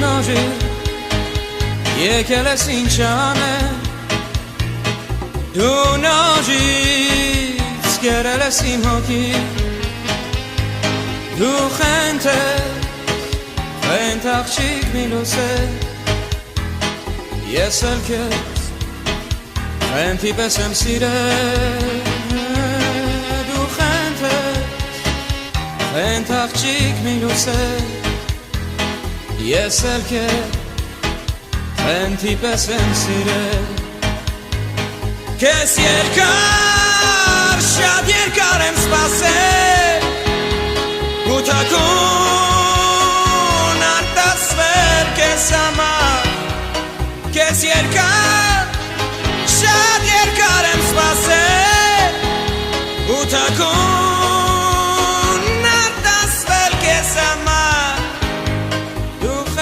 նոժի եկել ես ինչ անել Դու նոժից կերել ես իմ հոգի Դու խենթ աղջիկ մի լուսել Ես էլ քեզ խենթի պես եմ սիրել Դու խենթ աղջիկ մի լուսել Ես էլ քեզ խենթի պես եմ սիրել Քեզ երկար, շատ երկար եմ սպասել Ու թաքուն